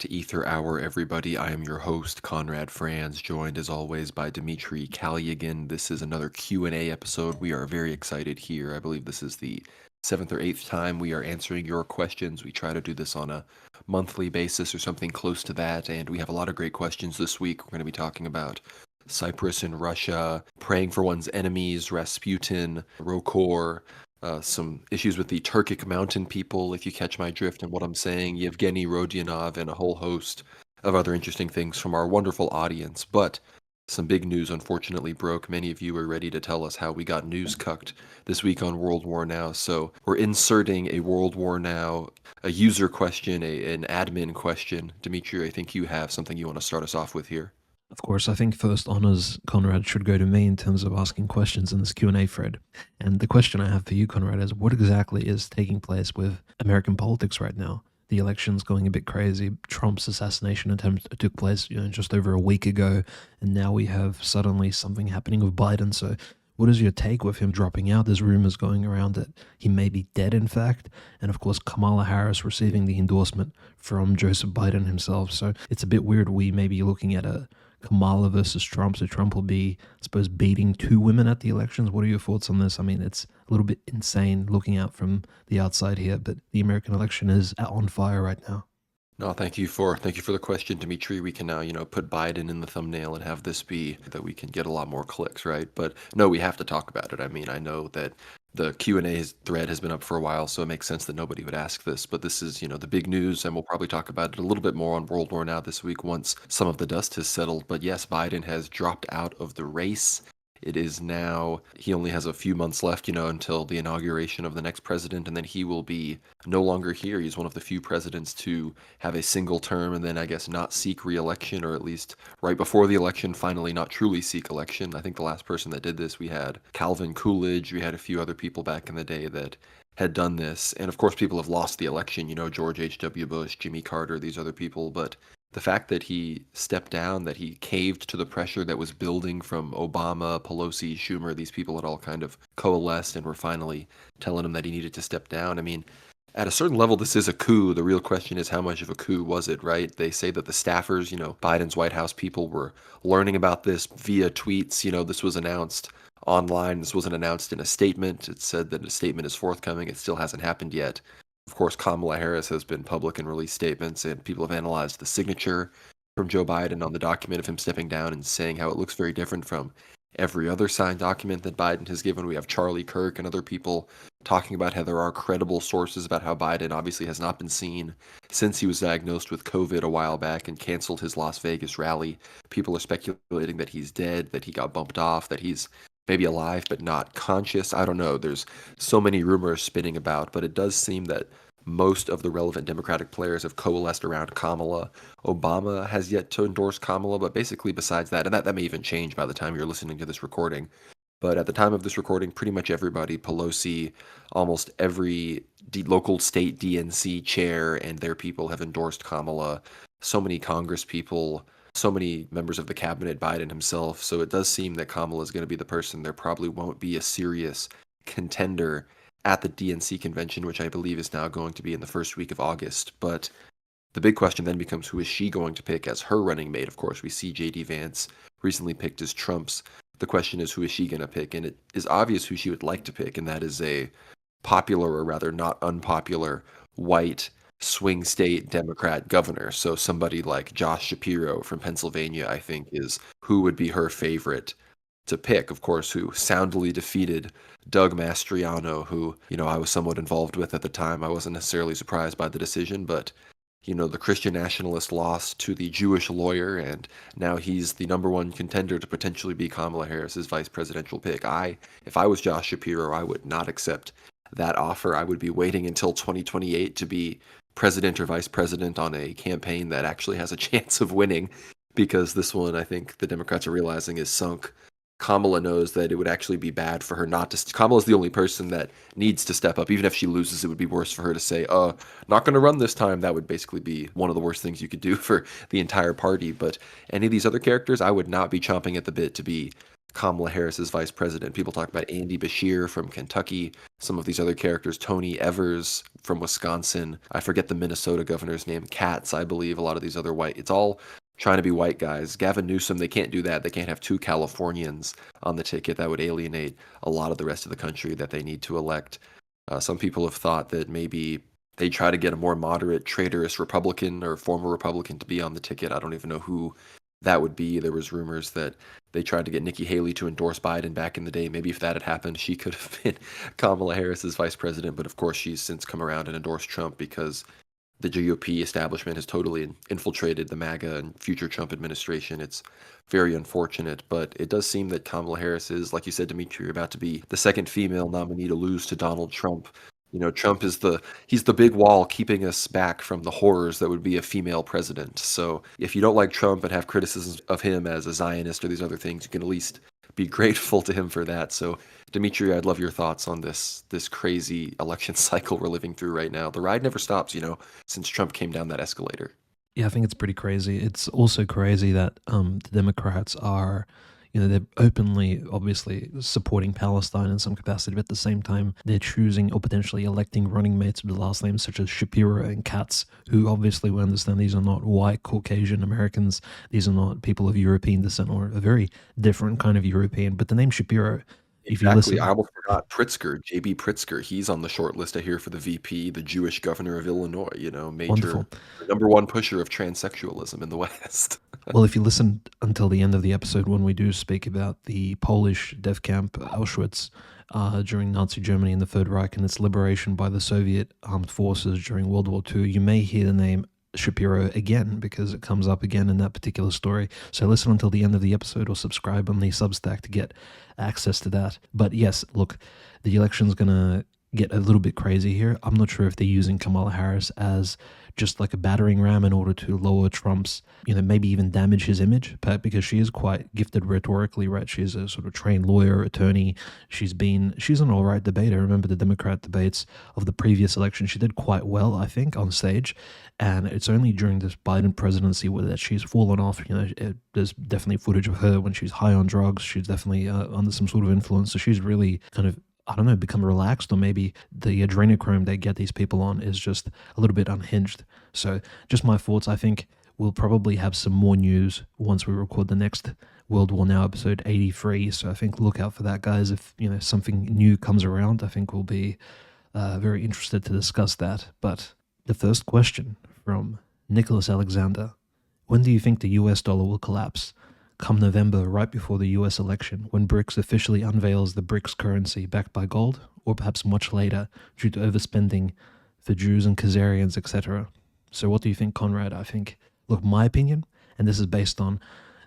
to Ether Hour, everybody. I am your host, Conrad Franz, joined as always by Dmitry Kalyagan. This is another Q&A episode. We are very excited here. I believe this is the seventh or eighth time we are answering your questions. We try to do this on a monthly basis or something close to that, and we have a lot of great questions this week. We're going to be talking about Cyprus and Russia, praying for one's enemies, Rasputin, ROCOR, some issues with the Turkic mountain people, if you catch my drift and what I'm saying, Yevgeny Rodionov, and a whole host of other interesting things from our wonderful audience. But some big news unfortunately broke. Many of you are ready to tell us how we got news cucked this week on World War Now. So we're inserting a World War Now, a user question, an admin question. Dimitri, I think you have something you want to start us off with here. Of course, I think first honors, Conrad, should go to me in terms of asking questions in this Q&A thread. And the question I have for you, Conrad, is what exactly is taking place with American politics right now? The election's going a bit crazy. Trump's assassination attempt took place just over a week ago, and now we have suddenly something happening with Biden. So what is your take with him dropping out? There's rumors going around that he may be dead, in fact. And of course, Kamala Harris receiving the endorsement from Joseph Biden himself. So it's a bit weird. We may be looking at a Kamala versus Trump, so Trump will be, I suppose, beating two women at the elections. What are your thoughts on this? I mean, it's a little bit insane looking out from the outside here, but the American election is on fire right now. No, thank you for the question, Dimitri. We can now, put Biden in the thumbnail and have this be that we can get a lot more clicks, right? But no, we have to talk about it. I mean, I know that the Q&A thread has been up for a while, so it makes sense that nobody would ask this. But this is, the big news, and we'll probably talk about it a little bit more on World War Now this week once some of the dust has settled. But yes, Biden has dropped out of the race. It is now, he only has a few months left, until the inauguration of the next president, and then he will be no longer here. He's one of the few presidents to have a single term and then, I guess, not seek re-election, or at least right before the election, finally not truly seek election. I think the last person that did this, we had Calvin Coolidge, we had a few other people back in the day that had done this. And of course, people have lost the election, George H.W. Bush, Jimmy Carter, these other people, but the fact that he stepped down, that he caved to the pressure that was building from Obama, Pelosi, Schumer, these people had all kind of coalesced and were finally telling him that he needed to step down. I mean, at a certain level, this is a coup. The real question is, how much of a coup was it, right? They say that the staffers, Biden's White House people were learning about this via tweets. This was announced online. This wasn't announced in a statement. It said that a statement is forthcoming. It still hasn't happened yet. Of course, Kamala Harris has been public and released statements, and people have analyzed the signature from Joe Biden on the document of him stepping down and saying how it looks very different from every other signed document that Biden has given. We have Charlie Kirk and other people talking about how there are credible sources about how Biden obviously has not been seen since he was diagnosed with COVID a while back and canceled his Las Vegas rally. People are speculating that he's dead, that he got bumped off, that he's maybe alive but not conscious. I don't know. There's so many rumors spinning about, but it does seem that most of the relevant Democratic players have coalesced around Kamala. Obama has yet to endorse Kamala, but basically besides that, and that may even change by the time you're listening to this recording, but at the time of this recording, pretty much everybody, Pelosi, almost every local state DNC chair and their people have endorsed Kamala. So many Congress people, so many members of the cabinet, Biden himself. So it does seem that Kamala is going to be the person. There probably won't be a serious contender at the DNC convention, which I believe is now going to be in the first week of August. But the big question then becomes, who is she going to pick as her running mate? Of course, we see J.D. Vance recently picked as Trump's. The question is, who is she going to pick? And it is obvious who she would like to pick, and that is a popular, or rather not unpopular, white swing state Democrat governor. So somebody like Josh Shapiro from Pennsylvania, I think, is who would be her favorite to pick. Of course, who soundly defeated Doug Mastriano, who, I was somewhat involved with at the time. I wasn't necessarily surprised by the decision, but, the Christian nationalist lost to the Jewish lawyer, and now he's the number one contender to potentially be Kamala Harris's vice presidential pick. If I was Josh Shapiro, I would not accept that offer. I would be waiting until 2028 to be president or vice president on a campaign that actually has a chance of winning, because this one, I think the Democrats are realizing, is sunk. Kamala knows that it would actually be bad for her not to. Kamala's the only person that needs to step up. Even if she loses, it would be worse for her to say, not going to run this time. That would basically be one of the worst things you could do for the entire party. But any of these other characters, I would not be chomping at the bit to be Kamala Harris as vice president. People talk about Andy Beshear from Kentucky, some of these other characters, Tony Evers from Wisconsin. I forget the Minnesota governor's name, Katz, I believe, a lot of these other white. It's all trying to be white guys. Gavin Newsom, they can't do that. They can't have two Californians on the ticket. That would alienate a lot of the rest of the country that they need to elect. Some people have thought that maybe they try to get a more moderate, traitorous Republican or former Republican to be on the ticket. I don't even know who that would be. There was rumors that they tried to get Nikki Haley to endorse Biden back in the day. Maybe if that had happened, she could have been Kamala Harris's vice president. But of course, she's since come around and endorsed Trump because the GOP establishment has totally infiltrated the MAGA and future Trump administration. It's very unfortunate, but it does seem that Kamala Harris is, like you said, Dimitri, about to be the second female nominee to lose to Donald Trump. Trump is he's the big wall keeping us back from the horrors that would be a female president. So if you don't like Trump and have criticisms of him as a Zionist or these other things, you can at least be grateful to him for that. So Dimitri, I'd love your thoughts on this crazy election cycle we're living through right now. The ride never stops, since Trump came down that escalator. Yeah, I think it's pretty crazy. It's also crazy that the Democrats are, they're openly, obviously, supporting Palestine in some capacity, but at the same time, they're choosing or potentially electing running mates with the last names such as Shapiro and Katz, who obviously we understand these are not white Caucasian Americans. These are not people of European descent or a very different kind of European. But the name Shapiro, if you Exactly. listen, I almost forgot Pritzker, J.B. Pritzker. He's on the short list I hear for the VP, the Jewish governor of Illinois, wonderful. the number one pusher of transsexualism in the West. Well, if you listen until the end of the episode when we do speak about the Polish death camp Auschwitz during Nazi Germany and the Third Reich and its liberation by the Soviet armed forces during World War II, you may hear the name Shapiro again because it comes up again in that particular story. So listen until the end of the episode or subscribe on the Substack to get access to that. But yes, look, the election's going to get a little bit crazy here. I'm not sure if they're using Kamala Harris as just like a battering ram in order to lower Trump's, maybe even damage his image, but because she is quite gifted rhetorically, right? She's a sort of trained lawyer, attorney. She's an all right debater. I remember the Democrat debates of the previous election. She did quite well, I think, on stage. And it's only during this Biden presidency that she's fallen off. There's definitely footage of her when she's high on drugs. She's definitely under some sort of influence. So she's really kind of, I don't know, become relaxed, or maybe the adrenochrome they get these people on is just a little bit unhinged. So just my thoughts. I think we'll probably have some more news once we record the next World War Now episode 83. So I think look out for that, guys. If something new comes around, I think we'll be very interested to discuss that. But the first question from Nicholas Alexander: when do you think the US dollar will collapse? Come November, right before the US election, when BRICS officially unveils the BRICS currency backed by gold, or perhaps much later due to overspending for Jews and Khazarians, etc. So what do you think, Conrad? I think, look, my opinion, and this is based on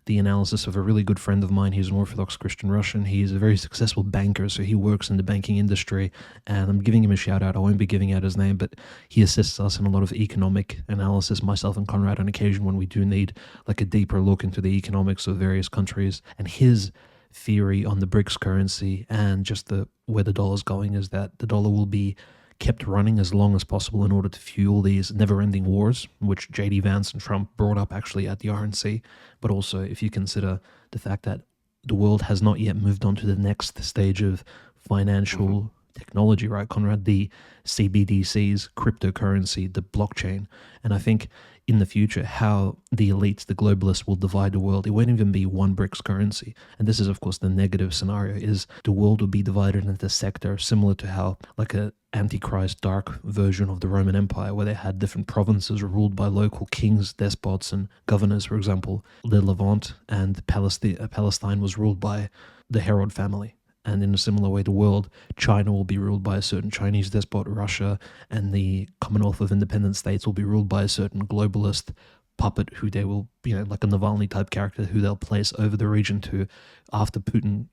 the analysis of a really good friend of mine. He's an Orthodox Christian Russian. He's a very successful banker, so he works in the banking industry, and I'm giving him a shout out. I won't be giving out his name, but he assists us in a lot of economic analysis, myself and Conrad, on occasion when we do need like a deeper look into the economics of various countries. And his theory on the BRICS currency and just where the dollar's going is that the dollar will be kept running as long as possible in order to fuel these never-ending wars, which J.D. Vance and Trump brought up actually at the RNC. But also, if you consider the fact that the world has not yet moved on to the next stage of financial technology, right, Conrad? The CBDCs, cryptocurrency, the blockchain. And I think in the future, how the elites, the globalists will divide the world. It won't even be one BRICS currency. And this is, of course, the negative scenario, is the world will be divided into sectors, similar to how like a Antichrist dark version of the Roman Empire, where they had different provinces ruled by local kings, despots, and governors. For example, the Levant and Palestine was ruled by the Herod family. And in a similar way, the world, China will be ruled by a certain Chinese despot, Russia, and the Commonwealth of Independent States will be ruled by a certain globalist puppet who they will, like a Navalny type character who they'll place over the region to, after Putin,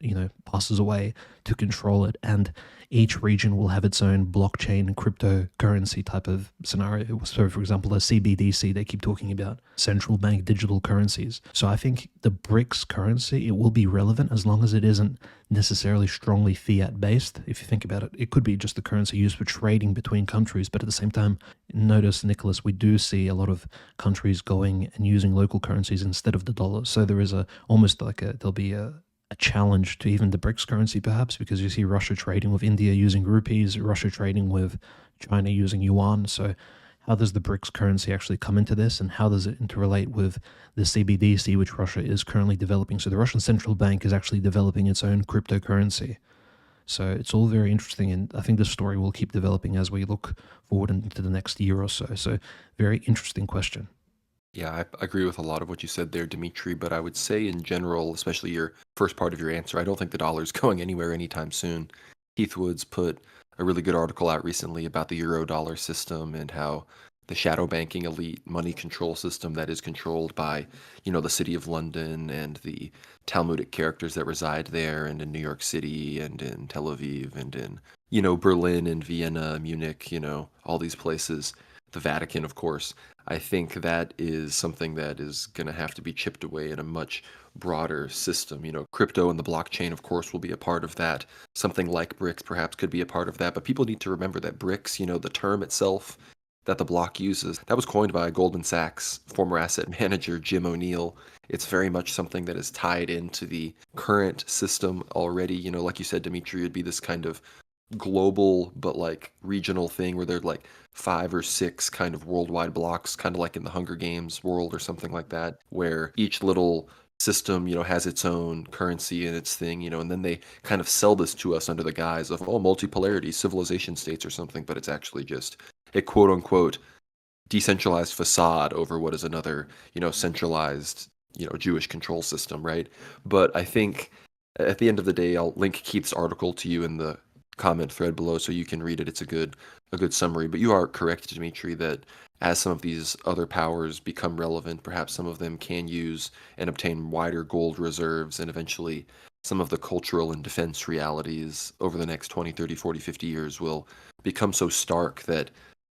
passes away, to control it. And each region will have its own blockchain and cryptocurrency type of scenario. So, for example, a CBDC, they keep talking about central bank digital currencies. So I think the BRICS currency, it will be relevant as long as it isn't necessarily strongly fiat based. If you think about it, it could be just the currency used for trading between countries. But at the same time, notice, Nicholas, we do see a lot of countries going and using local currencies instead of the dollar. So there is there'll be a a challenge to even the BRICS currency, perhaps, because you see Russia trading with India using rupees, Russia trading with China using yuan. So how does the BRICS currency actually come into this, and how does it interrelate with the CBDC, which Russia is currently developing? So the Russian central bank is actually developing its own cryptocurrency. So it's all very interesting, and I think this story will keep developing as we look forward into the next year or so. So very interesting question. Yeah, I agree with a lot of what you said there, Dimitri, but I would say in general, especially your first part of your answer, I don't think the dollar's going anywhere anytime soon. Keith Woods put a really good article out recently about the euro dollar system and how the shadow banking elite money control system that is controlled by, the city of London and the Talmudic characters that reside there and in New York City and in Tel Aviv and in, Berlin and Vienna, Munich, all these places, the Vatican, of course. I think that is something that is going to have to be chipped away in a much broader system. Crypto and the blockchain, of course, will be a part of that. Something like BRICS perhaps could be a part of that. But people need to remember that BRICS, the term itself that the block uses, that was coined by Goldman Sachs former asset manager Jim O'Neill. It's very much something that is tied into the current system already. Like you said, Dimitri, it'd be this kind of global but like regional thing where there's like 5 or 6 kind of worldwide blocks, kind of like in the Hunger Games world or something like that, where each little system, has its own currency and its thing, and then they kind of sell this to us under the guise of, multipolarity, civilization states or something, but it's actually just a quote unquote decentralized facade over what is another, centralized, Jewish control system, right? But I think at the end of the day, I'll link Keith's article to you in the comment thread below so you can read it. It's a good summary. But you are correct, Dimitri, that as some of these other powers become relevant, perhaps some of them can use and obtain wider gold reserves, and eventually some of the cultural and defense realities over the next 20, 30, 40, 50 years will become so stark that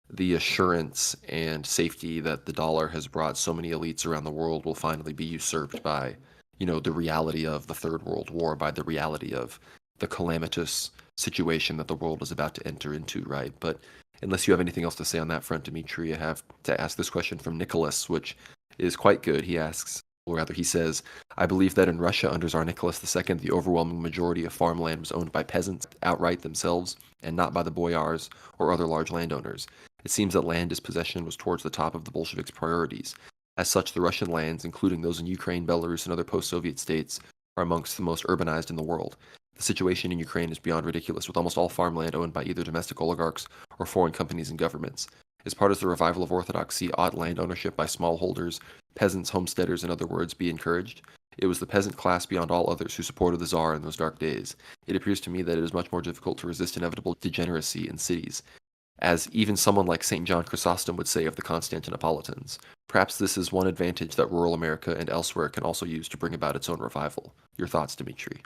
the assurance and safety that the dollar has brought so many elites around the world will finally be usurped by, the reality of the Third World War, by the reality of the calamitous situation that the world is about to enter into, right? But unless you have anything else to say on that front, Dimitri, I have to ask this question from Nicholas, which is quite good. He asks, or rather he says, I believe that in Russia under Tsar Nicholas II, the overwhelming majority of farmland was owned by peasants outright themselves and not by the boyars or other large landowners. It seems that land dispossession was towards the top of the Bolsheviks' priorities. As such, the Russian lands, including those in Ukraine, Belarus, and other post-Soviet states, are amongst the most urbanized in the world. The situation in Ukraine is beyond ridiculous, with almost all farmland owned by either domestic oligarchs or foreign companies and governments. As part of the revival of orthodoxy, ought land ownership by smallholders, peasants, homesteaders, in other words, be encouraged? It was the peasant class beyond all others who supported the Tsar in those dark days. It appears to me that it is much more difficult to resist inevitable degeneracy in cities, as even someone like St. John Chrysostom would say of the Constantinopolitans. Perhaps this is one advantage that rural America and elsewhere can also use to bring about its own revival. Your thoughts, Dimitri?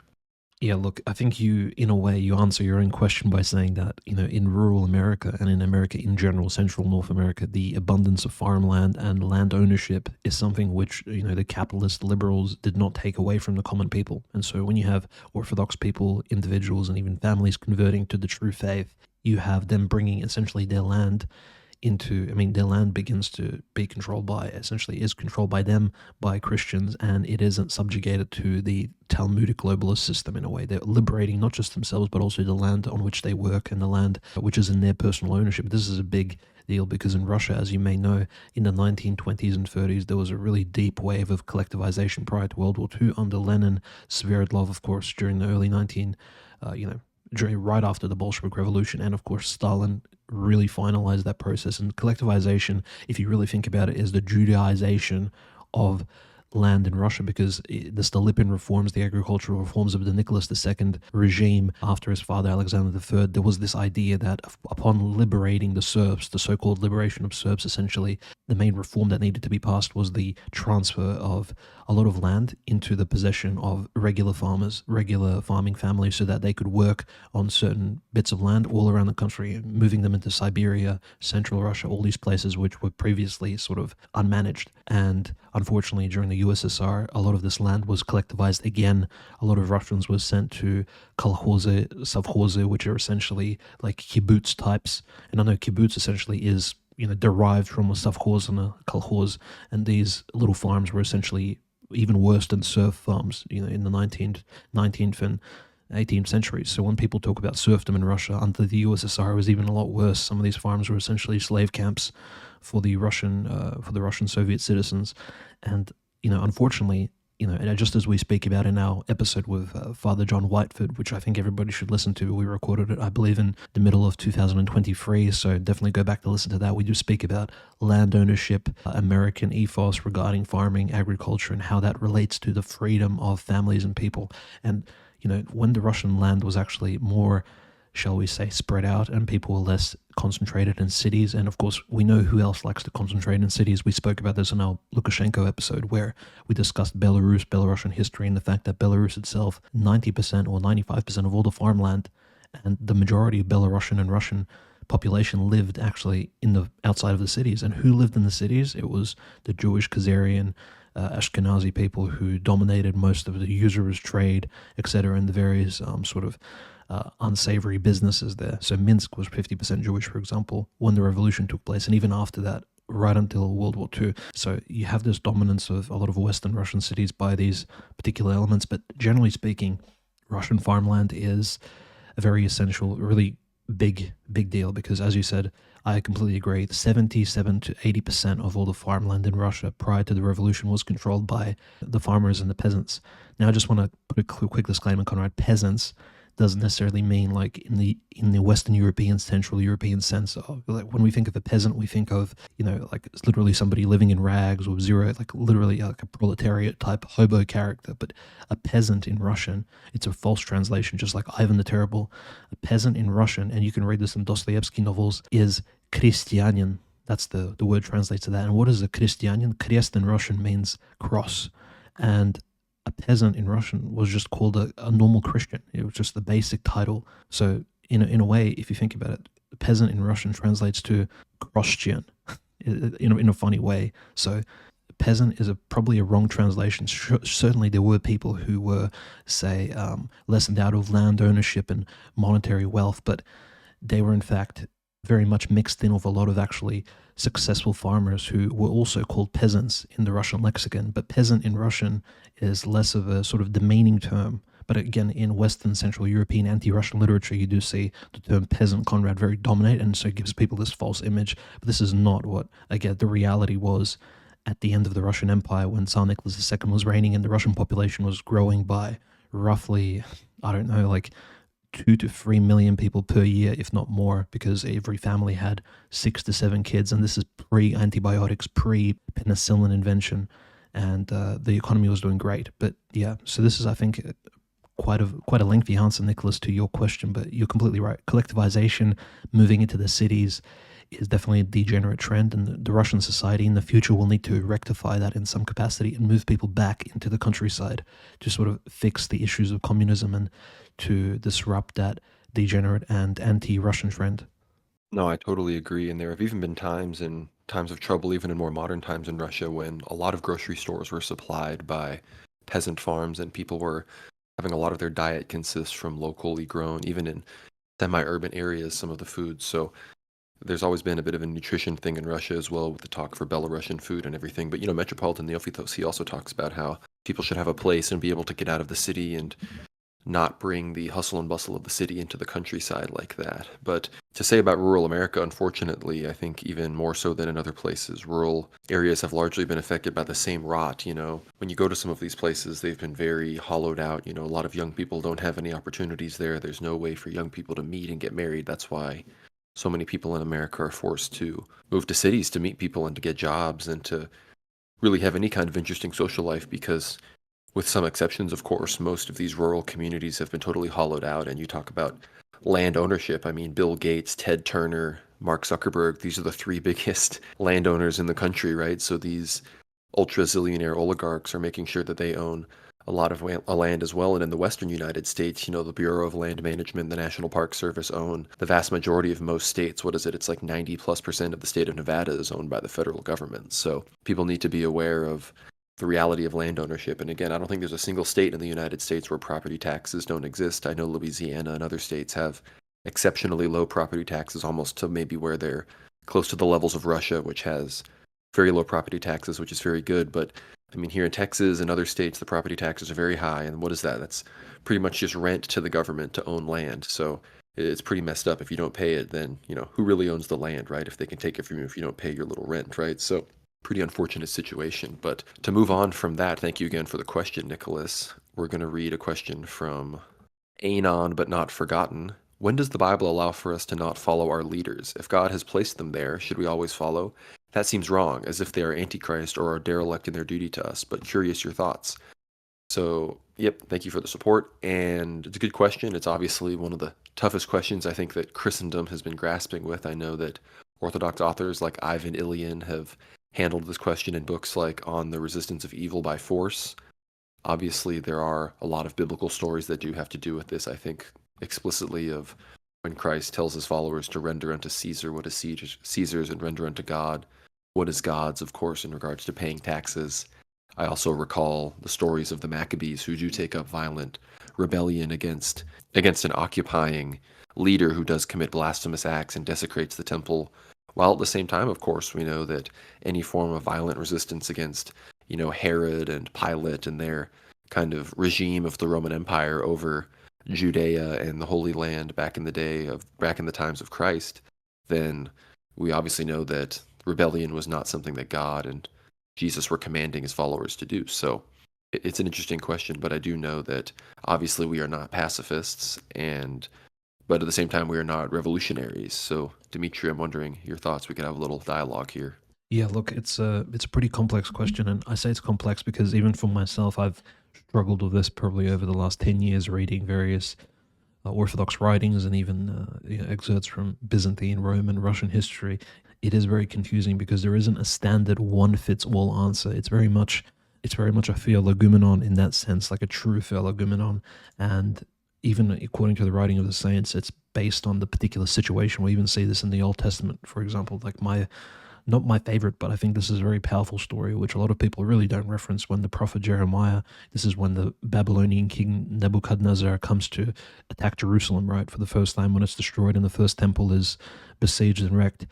Yeah, look, I think you, in a way, you answer your own question by saying that, in rural America and in America in general, Central North America, the abundance of farmland and land ownership is something which, the capitalist liberals did not take away from the common people. And so when you have Orthodox people, individuals, and even families converting to the true faith, you have them bringing essentially their land their land begins to be controlled by, essentially is controlled by them, by Christians, and it isn't subjugated to the Talmudic globalist system in a way. They're liberating not just themselves, but also the land on which they work and the land which is in their personal ownership. This is a big deal because in Russia, as you may know, in the 1920s and 30s, there was a really deep wave of collectivization prior to World War II under Lenin, Sverdlov, of course, during the early right after the Bolshevik Revolution, and of course Stalin really finalized that process. And collectivization, if you really think about it, is the Judaization of land in Russia, because the Stolypin reforms, the agricultural reforms of the Nicholas II regime after his father Alexander III, there was this idea that upon liberating the Serbs, the so-called liberation of Serbs, essentially, the main reform that needed to be passed was the transfer of a lot of land into the possession of regular farmers, regular farming families, so that they could work on certain bits of land all around the country, moving them into Siberia, Central Russia, all these places which were previously sort of unmanaged. And unfortunately, during the USSR, a lot of this land was collectivized again. A lot of Russians were sent to kolkhozy, sovkhozy, which are essentially like kibbutz types. And I know kibbutz essentially is derived from a sovkhoz and a kolkhoz, and these little farms were essentially even worse than serf farms, in the 19th and 18th centuries. So when people talk about serfdom in Russia under the USSR, it was even a lot worse. Some of these farms were essentially slave camps for the Russian Soviet citizens, and unfortunately, and just as we speak about in our episode with Father John Whiteford, which I think everybody should listen to. We recorded it, I believe, in the middle of 2023, so definitely go back to listen to that. We do speak about land ownership, American ethos regarding farming, agriculture, and how that relates to the freedom of families and people. And, when the Russian land was actually more, shall we say, spread out, and people were less concentrated in cities. And of course, we know who else likes to concentrate in cities. We spoke about this in our Lukashenko episode, where we discussed Belarusian history, and the fact that Belarus itself, 90% or 95% of all the farmland and the majority of Belarusian and Russian population lived actually in the outside of the cities. And who lived in the cities? It was the Jewish, Khazarian, Ashkenazi people who dominated most of the usurious trade, etc., and the various unsavory businesses there. So Minsk was 50% Jewish, for example, when the revolution took place, and even after that, right until World War II. So you have this dominance of a lot of Western Russian cities by these particular elements, but generally speaking, Russian farmland is a very essential, really big deal, because as you said, I completely agree. 77 to 80% of all the farmland in Russia prior to the revolution was controlled by the farmers and the peasants. Now, I just want to put a quick disclaimer, Conrad. Peasants doesn't necessarily mean like in the Western European, Central European sense of, like, when we think of a peasant, we think of, like it's literally somebody living in rags with zero, like literally like a proletariat type hobo character. But a peasant in Russian, it's a false translation, just like Ivan the Terrible. A peasant in Russian, and you can read this in Dostoevsky novels, is Kristianin. That's the word translates to that. And what is a Kristianin? Krest in Russian means cross. And a peasant in Russian was just called a normal Christian. It was just the basic title. So in a way, if you think about it, the peasant in Russian translates to Christian in a funny way. So peasant is probably a wrong translation. Certainly there were people who were, say, less endowed with land ownership and monetary wealth, but they were in fact very much mixed in with a lot of actually successful farmers who were also called peasants in the Russian lexicon. But peasant in Russian is less of a sort of demeaning term. But again, in Western Central European anti-Russian literature, you do see the term peasant, Conrad, very dominate, and so it gives people this false image. But this is not what, again, the reality was at the end of the Russian Empire, when Tsar Nicholas II was reigning and the Russian population was growing by roughly, I don't know, like 2 to 3 million people per year, if not more, because every family had 6 to 7 kids, and this is pre-antibiotics, pre-penicillin invention, and the economy was doing great. But yeah, so this is, I think, quite a lengthy answer, Nicholas, to your question, but you're completely right. Collectivization, moving into the cities, is definitely a degenerate trend, and the Russian society in the future will need to rectify that in some capacity and move people back into the countryside to sort of fix the issues of communism and to disrupt that degenerate and anti-Russian trend. No, I totally agree. And there have even been times in times of trouble, even in more modern times in Russia, when a lot of grocery stores were supplied by peasant farms and people were having a lot of their diet consists from locally grown, even in semi-urban areas, some of the foods. So there's always been a bit of a nutrition thing in Russia as well, with the talk for Belarusian food and everything. But, Metropolitan Neophytos, he also talks about how people should have a place and be able to get out of the city and not bring the hustle and bustle of the city into the countryside like that. But to say about rural America, unfortunately, I think even more so than in other places, rural areas have largely been affected by the same rot. When you go to some of these places, they've been very hollowed out. A lot of young people don't have any opportunities there. There's no way for young people to meet and get married. That's why so many people in America are forced to move to cities to meet people and to get jobs and to really have any kind of interesting social life, because with some exceptions, of course, most of these rural communities have been totally hollowed out. And you talk about land ownership. I mean, Bill Gates, Ted Turner, Mark Zuckerberg, these are the 3 biggest landowners in the country, right? So these ultra-zillionaire oligarchs are making sure that they own a lot of land as well. And in the Western United States, the Bureau of Land Management, the National Park Service own the vast majority of most states. What is it? It's like 90+% of the state of Nevada is owned by the federal government. So people need to be aware of the reality of land ownership. And again, I don't think there's a single state in the United States where property taxes don't exist. I know Louisiana and other states have exceptionally low property taxes, almost to maybe where they're close to the levels of Russia, which has very low property taxes, which is very good. But I mean, here in Texas and other states, the property taxes are very high. And what is that? That's pretty much just rent to the government to own land. So it's pretty messed up. If you don't pay it, then, who really owns the land, right? If they can take it from you if you don't pay your little rent, right? So pretty unfortunate situation. But to move on from that, thank you again for the question, Nicholas. We're going to read a question from Anon but not forgotten. When does the Bible allow for us to not follow our leaders? If God has placed them there, should we always follow? That seems wrong, as if they are antichrist or are derelict in their duty to us, but curious your thoughts. So, yep, thank you for the support, and it's a good question. It's obviously one of the toughest questions I think that Christendom has been grasping with. I know that Orthodox authors like Ivan Ilyin have handled this question in books like On the Resistance of Evil by Force. Obviously, there are a lot of biblical stories that do have to do with this, I think, explicitly of when Christ tells his followers to render unto Caesar what is Caesar's and render unto God what is God's, of course, in regards to paying taxes. I also recall the stories of the Maccabees who do take up violent rebellion against an occupying leader who does commit blasphemous acts and desecrates the temple, while at the same time, of course, we know that any form of violent resistance against, Herod and Pilate and their kind of regime of the Roman Empire over Judea and the Holy Land back in the times of Christ, then we obviously know that rebellion was not something that God and Jesus were commanding his followers to do. So it's an interesting question, but I do know that obviously we are not pacifists, but at the same time we are not revolutionaries. So Dimitri, I'm wondering your thoughts. We could have a little dialogue here. Yeah, look, it's a pretty complex question, and I say it's complex because even for myself, I've struggled with this probably over the last 10 years, reading various Orthodox writings and even excerpts from Byzantine, Roman, Russian history. It is very confusing because there isn't a standard one-fits-all answer. It's very much a theologumenon in that sense, like a true theologumenon, and even according to the writing of the saints, it's based on the particular situation. We even see this in the Old Testament, for example, like not my favorite, but I think this is a very powerful story, which a lot of people really don't reference. When the prophet Jeremiah, this is when the Babylonian king Nebuchadnezzar comes to attack Jerusalem, right, for the first time when it's destroyed and the first temple is besieged and wrecked.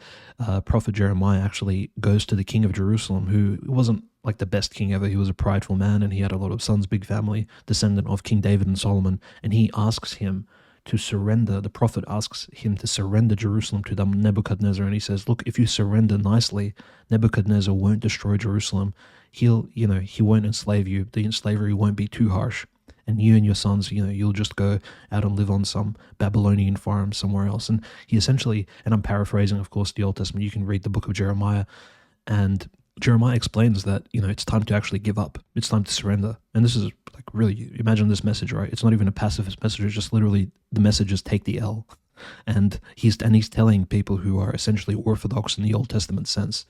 Prophet Jeremiah actually goes to the king of Jerusalem, who wasn't like the best king ever. He was a prideful man, and he had a lot of sons, big family, descendant of King David and Solomon, and he asks him to surrender. The prophet asks him to surrender Jerusalem to Nebuchadnezzar, and he says, look, if you surrender nicely, Nebuchadnezzar won't destroy Jerusalem. He won't enslave you. The slavery won't be too harsh, and you and your sons, you'll just go out and live on some Babylonian farm somewhere else. And he essentially, and I'm paraphrasing, of course, the Old Testament, you can read the book of Jeremiah, and Jeremiah explains that, it's time to actually give up. It's time to surrender. And this is like really, imagine this message, right? It's not even a pacifist message. It's just literally the message is take the L. And he's telling people who are essentially Orthodox in the Old Testament sense.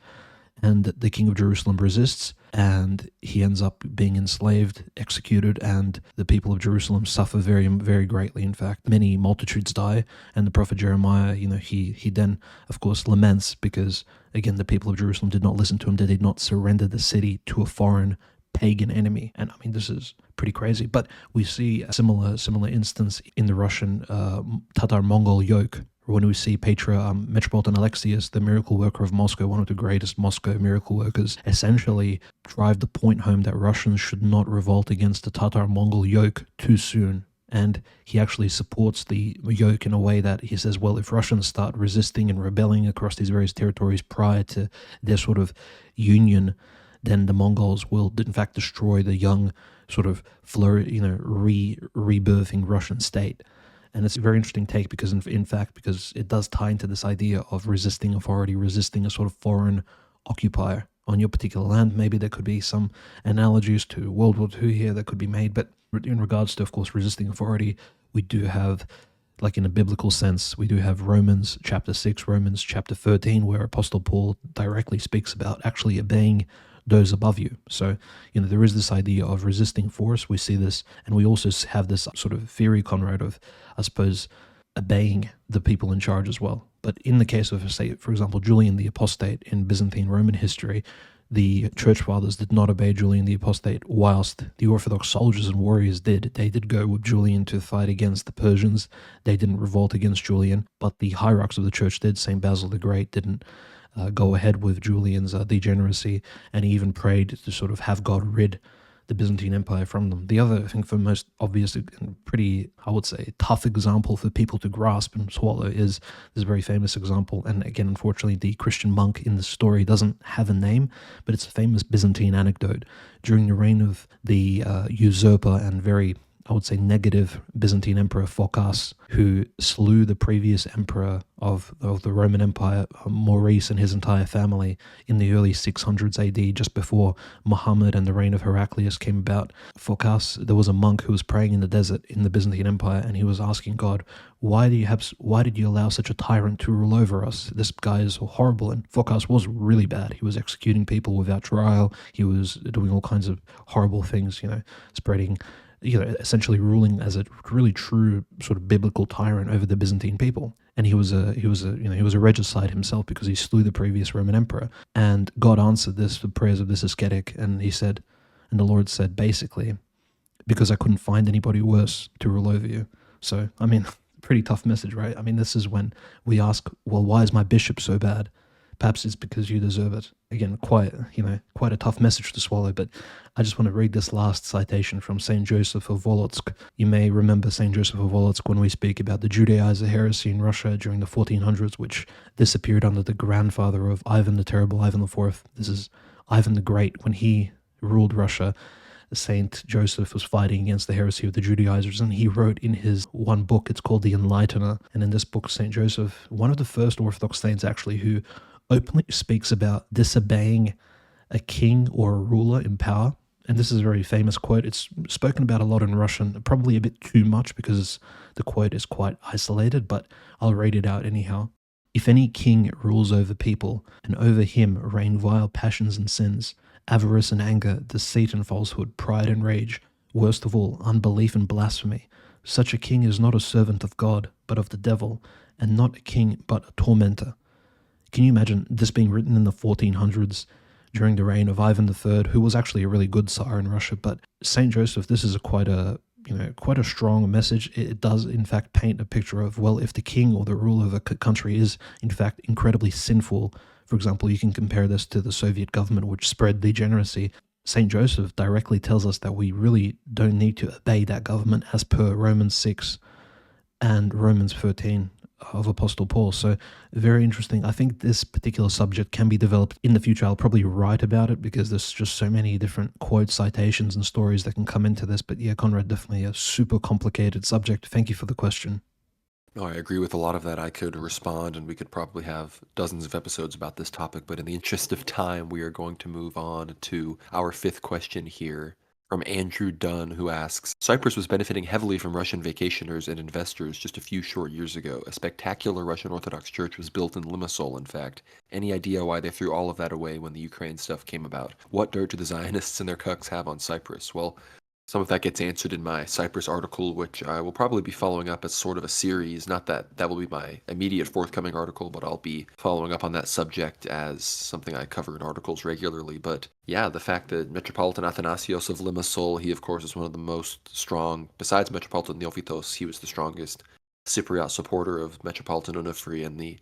And the king of Jerusalem resists, and he ends up being enslaved, executed, and the people of Jerusalem suffer very, very greatly. In fact, many multitudes die, and the prophet Jeremiah, he then, of course, laments because, again, the people of Jerusalem did not listen to him. They did not surrender the city to a foreign pagan enemy. And I mean, this is pretty crazy. But we see a similar instance in the Russian Tatar-Mongol yoke, when we see Metropolitan Alexius, the miracle worker of Moscow, one of the greatest Moscow miracle workers, essentially drive the point home that Russians should not revolt against the Tatar-Mongol yoke too soon. And he actually supports the yoke in a way that he says, well, if Russians start resisting and rebelling across these various territories prior to their sort of union, then the Mongols will, in fact, destroy the young, sort of rebirthing Russian state. And it's a very interesting take because, in fact, because it does tie into this idea of resisting authority, resisting a sort of foreign occupier on your particular land. Maybe there could be some analogies to World War II here that could be made. But in regards to, of course, resisting authority, we do have, like in a biblical sense, we do have Romans chapter 6, Romans chapter 13, where Apostle Paul directly speaks about actually obeying those above you. So, there is this idea of resisting force. We see this, and we also have this sort of theory, Conrad, of, I suppose, obeying the people in charge as well. But in the case of, say, for example, Julian the Apostate in Byzantine Roman history, the church fathers did not obey Julian the Apostate, whilst the Orthodox soldiers and warriors did. They did go with Julian to fight against the Persians. They didn't revolt against Julian, but the hierarchs of the church did. St. Basil the Great didn't go ahead with Julian's degeneracy, and he even prayed to sort of have God rid the Byzantine Empire from them. The other, I think, the most obvious and pretty, I would say, tough example for people to grasp and swallow is this very famous example. And again, unfortunately, the Christian monk in the story doesn't have a name, but it's a famous Byzantine anecdote. During the reign of the usurper and very, I would say, negative Byzantine Emperor Phocas, who slew the previous emperor of the Roman Empire, Maurice, and his entire family in the early 600s AD, just before Muhammad and the reign of Heraclius came about. Phocas, there was a monk who was praying in the desert in the Byzantine Empire, and he was asking God, why did you allow such a tyrant to rule over us? This guy is horrible. And Phocas was really bad. He was executing people without trial. He was doing all kinds of horrible things, spreading, essentially ruling as a really true sort of biblical tyrant over the Byzantine people. And he was a regicide himself because he slew the previous Roman emperor. And God answered the prayers of this ascetic, and the Lord said, basically, because I couldn't find anybody worse to rule over you. So, I mean, pretty tough message, right? I mean, this is when we ask, well, why is my bishop so bad? Perhaps it's because you deserve it. Again, quite a tough message to swallow, but I just want to read this last citation from St. Joseph of Volotsk. You may remember St. Joseph of Volotsk when we speak about the Judaizer heresy in Russia during the 1400s, which disappeared under the grandfather of Ivan the Terrible, Ivan IV. This is Ivan the Great. When he ruled Russia, Saint Joseph was fighting against the heresy of the Judaizers, and he wrote in his one book, it's called The Enlightener. And in this book, Saint Joseph, one of the first Orthodox saints actually, who openly speaks about disobeying a king or a ruler in power. And this is a very famous quote. It's spoken about a lot in Russian, probably a bit too much because the quote is quite isolated, but I'll read it out anyhow. If any king rules over people, and over him reign vile passions and sins, avarice and anger, deceit and falsehood, pride and rage, worst of all, unbelief and blasphemy, such a king is not a servant of God, but of the devil, and not a king, but a tormentor. Can you imagine this being written in the 1400s during the reign of Ivan III, who was actually a really good Tsar in Russia? But Saint Joseph, this is quite a strong message. It does, in fact, paint a picture of, well, if the king or the ruler of a country is, in fact, incredibly sinful. For example, you can compare this to the Soviet government, which spread degeneracy. Saint Joseph directly tells us that we really don't need to obey that government as per Romans 6 and Romans 13. Of Apostle Paul. So very interesting. I think this particular subject can be developed in the future. I'll probably write about it because there's just so many different quotes, citations, and stories that can come into this. But yeah, Conrad, definitely a super complicated subject. Thank you for the question. No, I agree with a lot of that. I could respond, and we could probably have dozens of episodes about this topic, but in the interest of time, we are going to move on to our fifth question here from Andrew Dunn, who asks, Cyprus was benefiting heavily from Russian vacationers and investors just a few short years ago. A spectacular Russian Orthodox church was built in Limassol, in fact. Any idea why they threw all of that away when the Ukraine stuff came about? What dirt do the Zionists and their cucks have on Cyprus? Well, some of that gets answered in my Cyprus article, which I will probably be following up as sort of a series. Not that that will be my immediate forthcoming article, but I'll be following up on that subject as something I cover in articles regularly. But yeah, the fact that Metropolitan Athanasios of Limassol, he of course is one of the most strong, besides Metropolitan Neophytos, he was the strongest Cypriot supporter of Metropolitan Onufri and the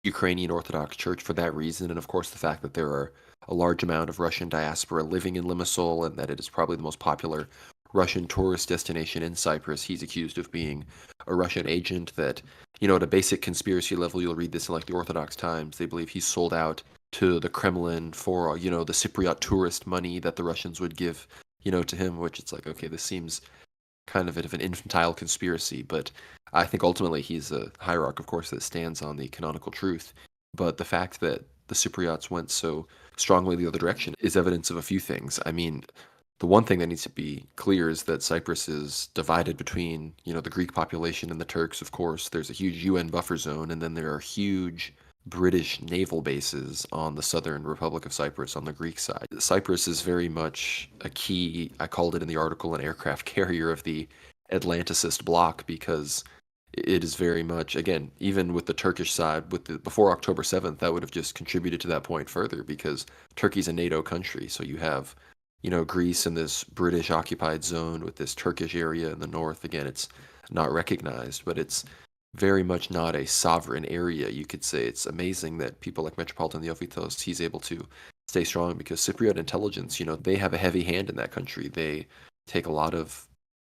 Ukrainian Orthodox Church for that reason. And of course the fact that there are a large amount of Russian diaspora living in Limassol and that it is probably the most popular Russian tourist destination in Cyprus. He's accused of being a Russian agent that, at a basic conspiracy level, you'll read this in like the Orthodox Times. They believe he's sold out to the Kremlin for, the Cypriot tourist money that the Russians would give, to him, which it's like, okay, this seems kind of an infantile conspiracy, but I think ultimately he's a hierarch, of course, that stands on the canonical truth. But the fact that the Cypriots went so strongly the other direction is evidence of a few things. I mean, the one thing that needs to be clear is that Cyprus is divided between, the Greek population and the Turks, of course. There's a huge UN buffer zone, and then there are huge British naval bases on the southern Republic of Cyprus on the Greek side. Cyprus is very much a key, I called it in the article, an aircraft carrier of the Atlanticist bloc, because it is very much, again, even with the Turkish side, before October 7th, that would have just contributed to that point further, because Turkey's a NATO country, so you have Greece in this British occupied zone with this Turkish area in the north. Again, it's not recognized, but it's very much not a sovereign area, you could say. It's amazing that people like Metropolitan Neophytos, he's able to stay strong because Cypriot intelligence, they have a heavy hand in that country. They take a lot of,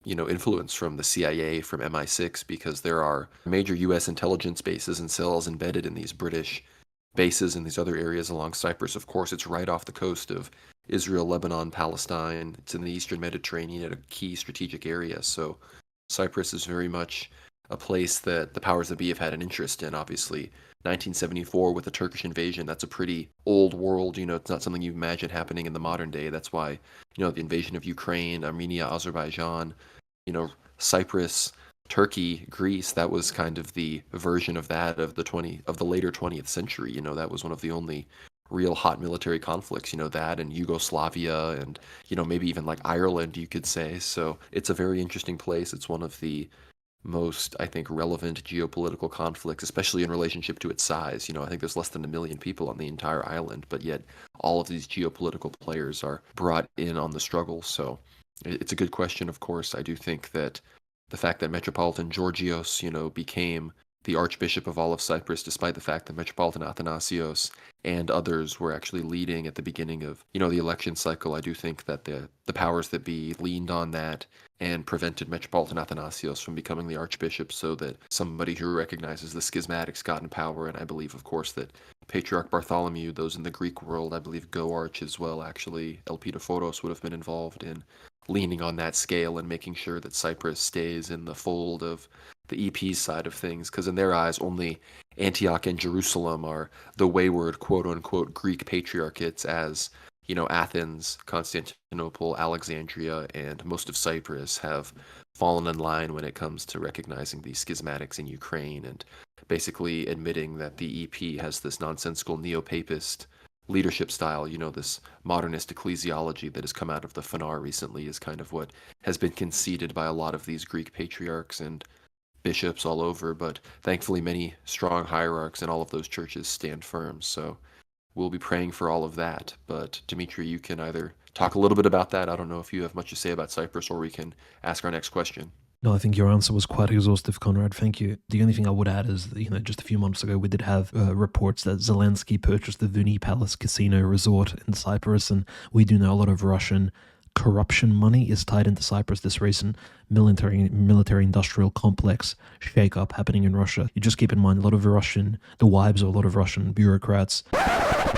influence from the CIA, from MI6, because there are major US intelligence bases and cells embedded in these British bases in these other areas along Cyprus. Of course, it's right off the coast of Israel, Lebanon, Palestine. It's in the Eastern Mediterranean at a key strategic area. So Cyprus is very much a place that the powers that be have had an interest in. Obviously, 1974 with the Turkish invasion, that's a pretty old world. It's not something you imagine happening in the modern day. That's why, the invasion of Ukraine, Armenia, Azerbaijan, Cyprus, Turkey, Greece, that was kind of the version of that of the later 20th century. That was one of the only real hot military conflicts, that and Yugoslavia and, maybe even like Ireland, you could say. So it's a very interesting place. It's one of the most, I think, relevant geopolitical conflicts, especially in relationship to its size. I think there's less than 1 million people on the entire island, but yet all of these geopolitical players are brought in on the struggle. So it's a good question, of course. I do think that the fact that Metropolitan Georgios, became the Archbishop of all of Cyprus, despite the fact that Metropolitan Athanasios and others were actually leading at the beginning of, the election cycle, I do think that the powers that be leaned on that and prevented Metropolitan Athanasios from becoming the Archbishop so that somebody who recognizes the schismatics got in power. And I believe, of course, that Patriarch Bartholomew, those in the Greek world, I believe Go-Arch as well, actually, Elpidophoros would have been involved in leaning on that scale and making sure that Cyprus stays in the fold of the EP's side of things, because in their eyes, only Antioch and Jerusalem are the wayward, quote-unquote, Greek patriarchates, as, Athens, Constantinople, Alexandria, and most of Cyprus have fallen in line when it comes to recognizing the schismatics in Ukraine and basically admitting that the EP has this nonsensical neo-papist leadership style. This modernist ecclesiology that has come out of the Fanar recently is kind of what has been conceded by a lot of these Greek patriarchs and bishops all over, but thankfully many strong hierarchs in all of those churches stand firm. So we'll be praying for all of that. But Dimitri, you can either talk a little bit about that. I don't know if you have much to say about Cyprus, or we can ask our next question. No, I think your answer was quite exhaustive, Conrad. Thank you. The only thing I would add is, that, just a few months ago, we did have reports that Zelensky purchased the Vuni Palace Casino Resort in Cyprus, and we do know a lot of Russian corruption money is tied into Cyprus. This recent military industrial complex shake-up happening in Russia. You just keep in mind the wives of a lot of Russian bureaucrats.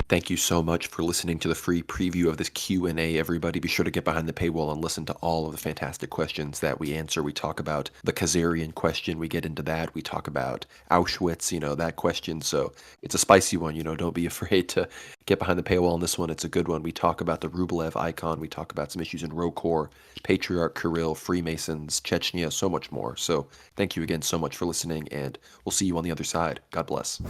Thank you so much for listening to the free preview of this Q&A, everybody. Be sure to get behind the paywall and listen to all of the fantastic questions that we answer. We talk about the Khazarian question. We get into that. We talk about Auschwitz, that question. So it's a spicy one, don't be afraid to get behind the paywall on this one. It's a good one. We talk about the Rublev icon. We talk about some issues in ROCOR, Patriarch Kirill, Freemasons, Chechnya, so much more. So thank you again so much for listening, and we'll see you on the other side. God bless.